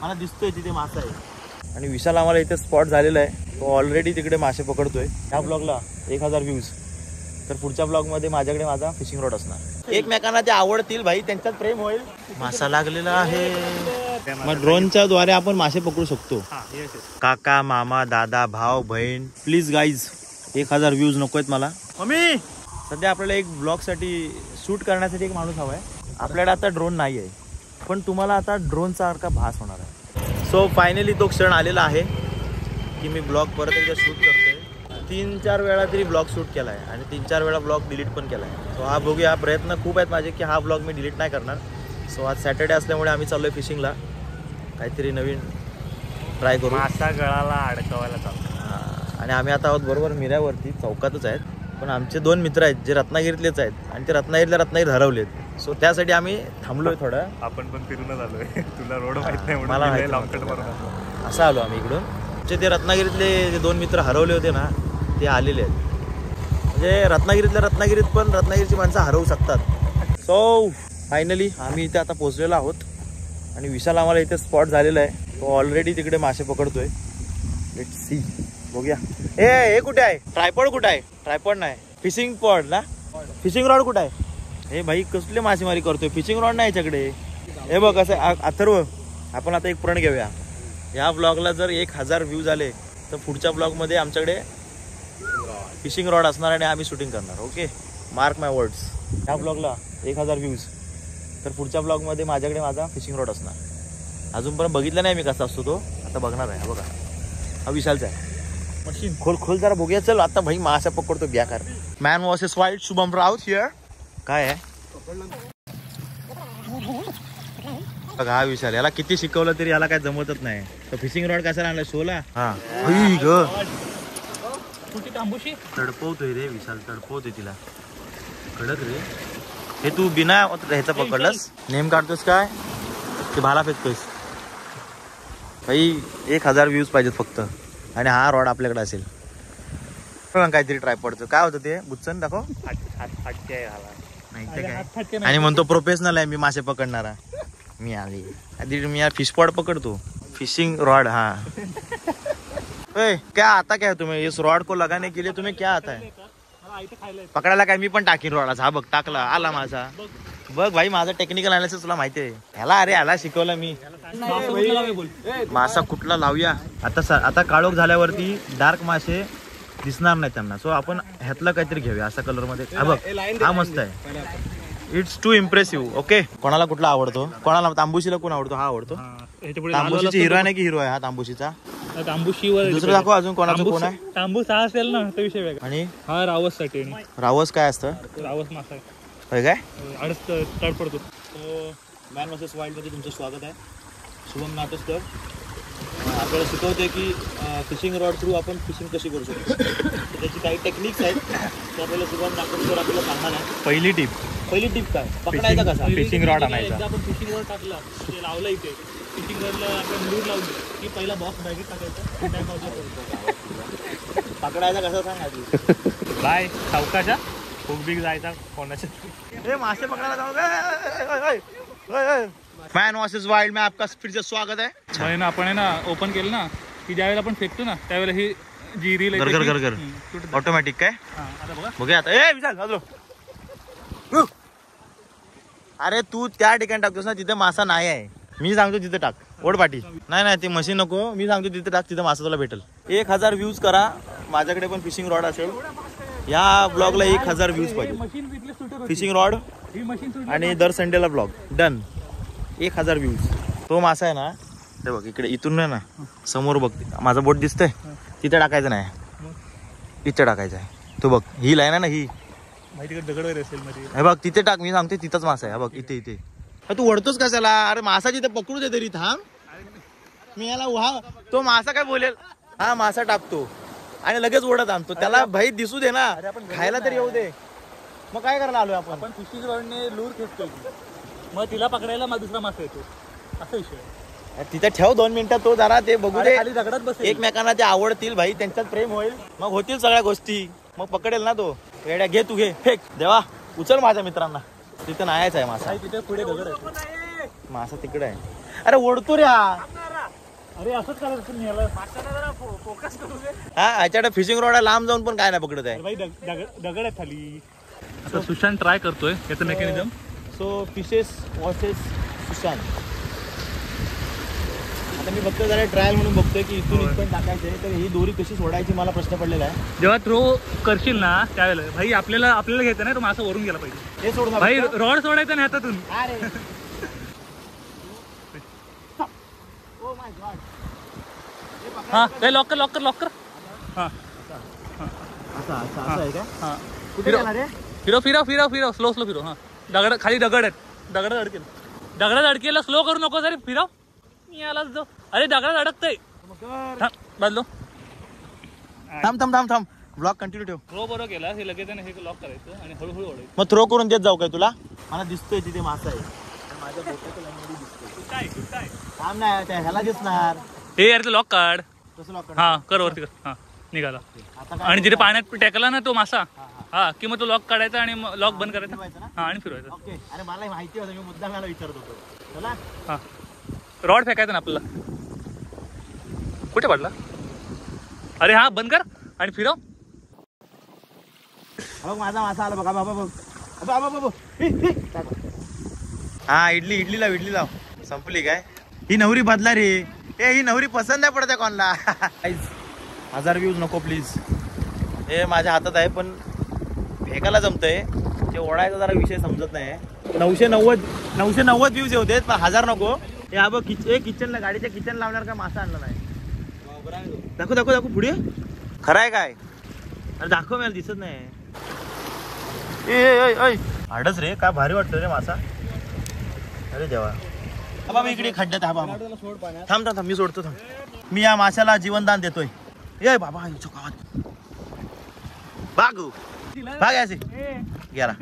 मला दिसतोय तिथे मासा आहे. आणि विशाल आम्हाला इथे स्पॉट झालेला आहे. तो ऑलरेडी तिकडे मासे पकडतोय. ह्या ब्लॉगला 1000 व्ह्यूज. तर पुढच्या ब्लॉग मध्ये माझ्याकडे माझा फिशिंग रॉड असणार. एकमेकांना ते आवडतील भाई, त्यांच्यात प्रेम होईल. मासा लागलेला आहे. मग ड्रोनच्या द्वारे आपण मासे पकडू शकतो. काका, मामा, दादा, भाव, बहीण. प्लीज गाईज 1000 व्ह्यूज नको आहेत मला. मम्मी सध्या आपल्याला एक ब्लॉग साठी शूट करण्यासाठी एक माणूस हवाय. आपल्याकडे आता ड्रोन नाही आहे, पण तुम्हाला आता ड्रोन सारखा भास होणार आहे. सो फायनली तो क्षण आलेला आहे की मी ब्लॉग परत एकदा शूट करतोय. 3-4 वेळा तरी ब्लॉग शूट केला आहे आणि 3-4 वेळा ब्लॉग डिलीट पण केला आहे. सो हा बघूया, प्रयत्न खूप आहेत माझे की हा ब्लॉग मी डिलीट नाही करणार. सो आज सॅटर्डे असल्यामुळे आम्ही चाललोय फिशिंगला. काहीतरी नवीन ट्राय करू. मासा गळाला अडकवायला चालतो. आणि आम्ही आता आहोत बरोबर मिऱ्यावरती, चौकातच आहेत. पण आमचे 2 मित्र आहेत जे रत्नागिरीतलेच आहेत आणि ते रत्नागिरीत हरवलेत. सो त्यासाठी आम्ही थांबलोय थोडं. आपण पण फिरूनच आलोय. तुला रोड माहित नाही म्हणून मला असं आलो आम्ही इकडून. ते रत्नागिरीतले जे 2 मित्र हरवले होते ना, ते आलेले आहेत. म्हणजे रत्नागिरीत पण रत्नागिरीची माणसं हरवू शकतात. सो फायनली आम्ही इथे आता पोहोचलेलो आहोत आणि विशाल आम्हाला इथे स्पॉट झालेला आहे. तो ऑलरेडी तिकडे मासे पकडतोय. लेट्स सी, बघूया. हे कुठे आहे? ट्रायपॉड कुठे आहे? ट्रायपॉड नाही, फिशिंग पॉड ना. फिशिंग रॉड कुठे आहे? हे भाई कसले मासेमारी करतोय, फिशिंग रॉड नाही याच्याकडे. हे बघ असं. अथर्व, आपण आता एक प्रण घेऊया. या ब्लॉगला जर 1000 व्ह्यूज आले तर पुढच्या ब्लॉगमध्ये आमच्याकडे फिशिंग रॉड असणार आणि आम्ही शूटिंग करणार. ओके, मार्क माय वर्ड्स. या ब्लॉगला 1000 व्ह्यूज तर पुढच्या ब्लॉगमध्ये माझ्याकडे माझा फिशिंग रॉड असणार. अजून पण बघितलं नाही मी कसा असतो तो, आता बघणार आहे. बघा, हा विशालचा आहे. मशीन खोल जरा बघूया. चल आता भाई मासा पकडतो बेकार. Man versus wild, Shubham Raut here. काय आहे बघा हा विशाल. याला किती शिकवलं तरी याला काय जमतच नाही. तर फिशिंग रॉड कसा आणला शोला. हा तडपवतोय रे विशाल, तडपवतोय तिला. कडक रे. हे तू बिना ह्याचा पकडलंस, नेम काढतोस काय ते भाला फेकतोयस भाई. 1000 व्ह्यूज पाहिजेत फक्त आणि हा रॉड आपल्याकडे असेल. काहीतरी ट्रायपॉडचं काय होतं ते, बुच्चन दाखव. आणि म्हणतो प्रोफेशनल आहे मी मासे पकडणारा. मी आधी मी फिश पॉड पकडतो, फिशिंग रॉड. हा क्या आता क्या तुम्हें इस रॉड को लगाने के लिए तुम्हें क्या आता है? पकडायला काय मी पण टाकीन रॉड. हा बघ टाकला, आला माझा. बघ भाई माझं टेक्निकल अनालिसिस तुला माहिती आहे. ह्याला शिकवलं मी. मासा कुठला लावूया आता काळोख झाल्यावरती डार्क मासे दिसणार नाही त्यांना. सो आपण ह्यातला काहीतरी घेऊया असा कलर मध्ये. हा बघ, हा मस्त आहे. It's to impressive. ओके, कोणाला कुठला आवडतो? कोणाला तांबुशीला कोण आवडतो? हा आवडतो. तांबुशीची हिरो आहे ना की हिरो आहे हा तांबुशीचा? तांबूशीवर दुसरं दाखव अजून कोणाचं कोण आहे? तांबूस हा असेल ना तो विषय वेगळा. आणि हा रावस साठी. रावस काय असतं? रावस मासा होय काय? तड पडतो. मॅन वर्सेस वाईल्ड मध्ये तुमचं स्वागत आहे. शुभम नाटस्कर आपल्याला शिकवते की फिशिंग रॉड थ्रू आपण फिशिंग कशी करू शकतो. त्याची काही टेक्निक्स आहेत ते आपल्याला शुभम नाटस्कर आपल्याला सांगणार आहे. पहिली टीप काय पकडायचा कसा? फिशिंग रॉड आणायचा. आपण फिशिंग रॉड टाकला, ते लावलं इथे फिशिंग रॉडला आपण लूर लावली की पहिला बॉक्स बॅगेत टाकायचा. पकडायचा कसा सांगायचं? बाय चौकाच्या खूप जायचा कोणाच्या. हे मासे पकडायला जाऊ. मॅन वर्सेस वाईल्ड में आपका फिर से स्वागत है. आपण आहे ना ओपन केलं ना की ज्यावेळेला आपण फेकतो ना त्यावेळेला ही जी रील घर ऑटोमॅटिक काय. बघूया आता. ए विचार, अरे तू त्या ठिकाणी टाकतोस ना तिथे मासा नाही आहे. मी सांगतो तिथे टाक, ओढपाटी. नाही ती मशीन नको. मी सांगतो तिथे टाक, तिथे मासा तुला भेटेल. 1000 व्ह्यूज करा. माझ्याकडे पण फिशिंग रॉड असेल. या ब्लॉगला 1000 व्ह्यूज पाहिजे. फिशिंग रॉड आणि दर संडेला ब्लॉग डन. 1000 व्ह्यूज. तो मासा आहे ना, ते बघ इकडे, इथून नाही ना, समोर बघ माझा बोट दिसतंय तिथे टाकायचं नाही, इथे टाकायचं आहे. तो बघ ही लाईन आहे ना, ही दगड असेल हे बघ तिथे टाक. मी सांगते तिथंच मासा आहे. बघ इथे. तू वडतोस कशाला? अरे मासा जिथे पकडू दे तरी थांब. मी याला तो मासा काय बोलेल. हा मासा टाकतो आणि लगेच ओढत आणतो. त्याला भाई दिसू दे ना, खायला तरी येऊ दे. मग काय करायला आलोय आपण? फिशिंग रॉडने लूर खेचतोय, मग तिला पकडायला मग दुसरा मासा येतो. असा विषय. तिथे ठेव 2 मिनिटं. तो जरा ते बघू दे. खाली दगडात बसेल. एकमेकांना ते आवडतील भाई, त्यांच्यात प्रेम होईल, मग होतील सगळ्या गोष्टी. मग पकडेल ना तो. वेड्या घे तू, घे फेक. देवा उचल माझ्या मित्रांना. तिथे नाहीच आहे मासा. तिथे पुढे दगड आहे. मासा तिकडे आहे. अरे ओढतो रे हा. अरे असंच करायचं नेलं माशाला जरा फोकस करू दे. हा ह्याच्याकडे फिशिंग रॉड लांब जाऊन पण काय नाही पकडत आहे. भाई दगड आहेत खाली. आता सुशांत ट्राय करतोय याचं mechanism. So fishes washes Sushant. आता मी फक्त जरा ट्रायल म्हणून बघतोय की इथून इथपर्यंत टाकायचं आहे. तर ही दोरी कशी सोडायची मला प्रश्न पडलेला आहे. जेव्हा थ्रो करशील ना त्यावेळेला भाई आपल्याला घ्यायचं नाही तो मासा वरून गेला पाहिजे. हे सोड भाई रॉड सोडायचं नाही हातातून. हा ते लॉक कर. हा असं आहे का? हा कुठे जाणार आहे? फिरव स्लो फिरव. हा खाली दगड आहेत. दगडात अडकेला स्लो करू नको. अरे फिरव मी आलाच जो. अरे दगडात अडकतय. बदलो. थांब ब्लॉक कंटिन्यू ठेव. थ्रो बरोबर केला हे लगेच हे लॉक करायचं आणि हळूहळू ओढायचं. मग थ्रो करून देत जाऊ काय तुला? मला दिसतोय तिथे मासा आहे. माझ्या बोटाच्या लाईनमध्ये दिसतोय. काय थांब नाही त्या ह्याला दिसणार. हे यार लॉक काढ. कसं लॉक कर? हा कर वरती कर. हा निघाला. आता काय आणि जिथे पाण्यात टेकला ना तो मासा हा की मग तो लॉक काढायचा आणि लॉक बंद फिरवायचं करायचा. ना? हा आणि फिरवायचं. ओके. अरे मला माहिती होतं. मी मुद्दा मला विचारत होतो. चला हा रॉड फेकायचा ना आपल्याला. कुठे पडला? अरे हा बंद कर आणि फिरव. माझा मासा आला बघा. बाबा हा इडली लाव. संपली काय? ही नवरी बदला रे. ही नवरी पसंत नाही पडत आहे कोणला. 1000 व्ह्यूज नको प्लीज. हे माझ्या हातात आहे पण फेकायला जमतंय. ते ओढायचा जरा विषय समजत नाही. 990 व्ह्यूज होते पण 1000 नको. हे हा बघ किचनला गाडीच्या किचन लावणार का मासा आणला नाही. दाखव पुढे. खरं आहे काय? अरे दाखव मला दिसत नाही. आडच रे काय भारी वाटतं रे मासा. अरे देवा. बाबा इकडे खड्ड्यात. हा बाबा थांब मी सोडतो. मी या माशाला जीवनदान देतोय. ये बाबा भाग असे गेला.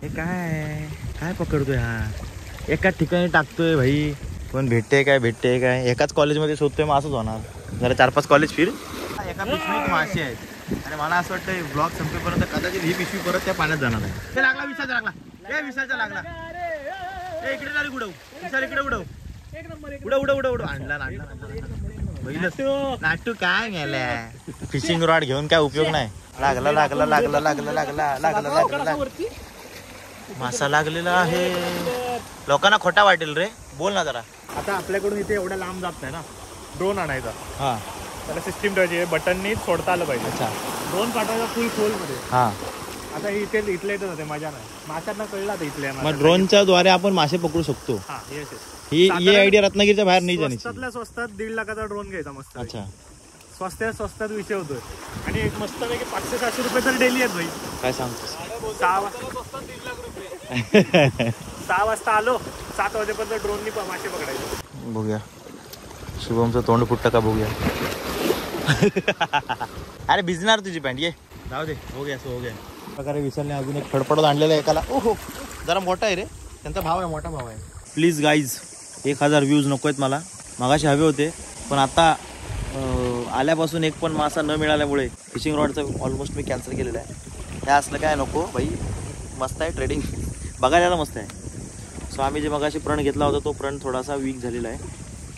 हे काय पकडतोय हा? एकाच ठिकाणी टाकतोय भाई. कोण भेटते काय एकाच कॉलेजमध्ये शोधतोय मग असंच होणार. जरा 4-5 कॉलेज फिर. एका पिशवीत मासे आहेत आणि मला असं वाटतं ब्लॉग संपेपर्यंत कदाचित ही पिशवी परत त्या पाण्यात जाणार आहे. ते लागला विषाचा लागला. इकडे झाली उडव. विशाल इकडे उडव. उडव आणला नाटू काय गेल्या. फिशिंग रॉड घेऊन काय उपयोग नाही. लागला मासा लागलेला आहे. लोकांना खोटा वाटेल रे. बोल ना जरा. आता आपल्याकडून इथे एवढ्या लांब जात नाही ना. ड्रोन आणायचा. हा त्याला सिस्टीम ठेवायची. बटननी सोडता आलं पाहिजे. अच्छा. ड्रोन पाठवायचा फुल खोलमध्ये. हा आता इथल्या इथं जाते मजा नाही. माशांना कळलं आता इथल्या. मग ड्रोनच्या द्वारे आपण मासे पकडू शकतो. ही आयडिया रत्नागिरीच्या बाहेर नाही जाण्याची. स्वस्तात 1.5 लाखाचा ड्रोन घ्यायचा मस्त. अच्छा. स्वस्तात विषय होतोय. आणि एक मस्त पैकी 500-700 रुपये तर डेली आहेत भाई. काय सांगतोस? 6 वाजता आलो. 7 वाजेपर्यंत ड्रोननी मासे पकडायचे. बघूया शुभमचं तोंड फुटतं का बघूया. अरे भिजणार तुझी पॅन्ट. ये जाऊ दे. हो गया प्रकारे विशालने अजून एक फडफडत आणलेला आहे एकाला. ओहो जरा मोठा आहे रे. त्यांचा मोठा भाव आहे. प्लीज गाईज 1000 व्ह्यूज नको आहेत मला. मगाशी हवे होते पण आता आल्यापासून एक पण मासा न मिळाल्यामुळे फिशिंग रॉडचं ऑलमोस्ट मी कॅन्सल केलेलं आहे. हे असलं काय नको भाई. मस्त आहे ट्रेडिंग. बघायला मस्त आहे. सो आम्ही जे मगाशी प्रण घेतला होता तो प्रण थोडासा वीक झालेला आहे.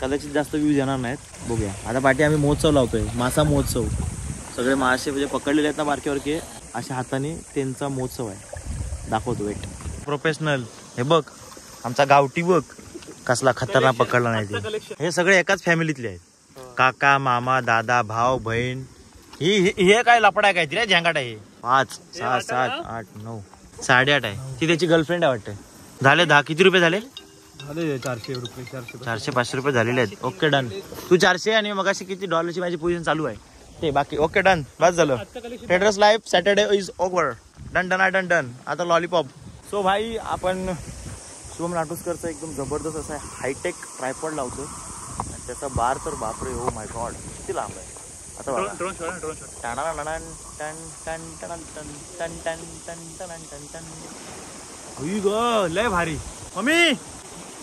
कदाचित जास्त व्ह्यूज येणार नाहीत. बघूया. आता पाठी आम्ही महोत्सव लावतोय. मासा महोत्सव. सगळे मासे म्हणजे पकडलेले आहेत ना बारकेवरके अशा हाताने त्यांचा महोत्सव आहे. दाखवतो वेट. प्रोफेशनल. हे बघ आमचा गावठी बघ कसला खतरनाक पकडला नाही ते. हे सगळे एकाच फॅमिलीतले आहेत. काका मामा दादा भाऊ बहीण. हे काय लपडा काय ती रे झँगाट आहे. 5 6 7 8 9 8.5 आहे. ती त्याची गर्लफ्रेंड आहे वाटते. झाले 10. किती रुपये झाले? 400 रुपये. 400-500 रुपये झालेले आहेत. Okay done. तू 400 आणि मग अशी किती डॉलरची माझी पोझिशन चालू आहे ते बाकी. Okay done. बस झालं. Traders life Saturday is over. Done. आता लॉलीपॉप. सो भाई आपण शुभम नाटुसकरचा एकदम जबरदस्त असा हायटेक ट्रायपॉड लावतो. त्याचा बार तर बापरे. ओ माय गॉड किती लांब आहे. आता लय भारी. मम्मी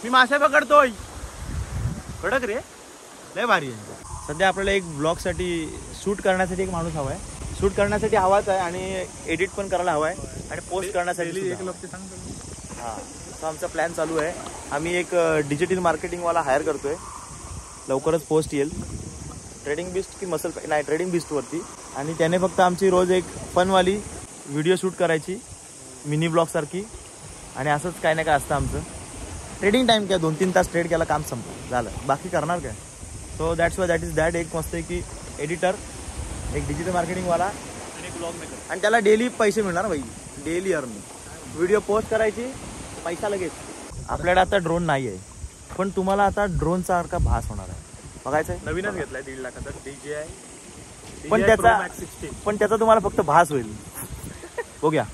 मी मासे पकडतोय. कडक रे. लय भारी आहे. सध्या आपल्याला एक ब्लॉगसाठी शूट करण्यासाठी एक माणूस हवा आहे. शूट करण्यासाठी हवाच आहे आणि एडिट पण करायला हवा आहे आणि पोस्ट करण्यासाठी हां. तर आमचा प्लॅन चालू आहे. आम्ही एक डिजिटल मार्केटिंगवाला हायर करतोय. लवकरच पोस्ट येईल. ट्रेडिंग बिस्ट की मसल नाही, ट्रेडिंग बिस्टवरती. आणि त्याने फक्त आमची रोज एक फनवाली व्हिडिओ शूट करायची मिनी ब्लॉगसारखी. आणि असंच काय ना काय असतं आमचं ट्रेडिंग टाईम. काय 2-3 तास ट्रेड केला, काम संपलं, झालं, बाकी करणार काय. So that's why that is that. एक मस्त आहे की एडिटर, एक डिजिटल मार्केटिंगवाला आणि एक ब्लॉग मेकर. आणि त्याला डेली पैसे मिळणार भाई, डेली अर्निंग. व्हिडिओ पोस्ट करायची, पैसा लगेच. आपल्याकडे आता ड्रोन नाही आहे, पण तुम्हाला आता ड्रोनचा सारखा भास होणार आहे, बघायचं आहे. नवीनच घेतलाय 1.5 लाखाचा DJI. पण त्याचा तुम्हाला फक्त भास होईल. बघूया.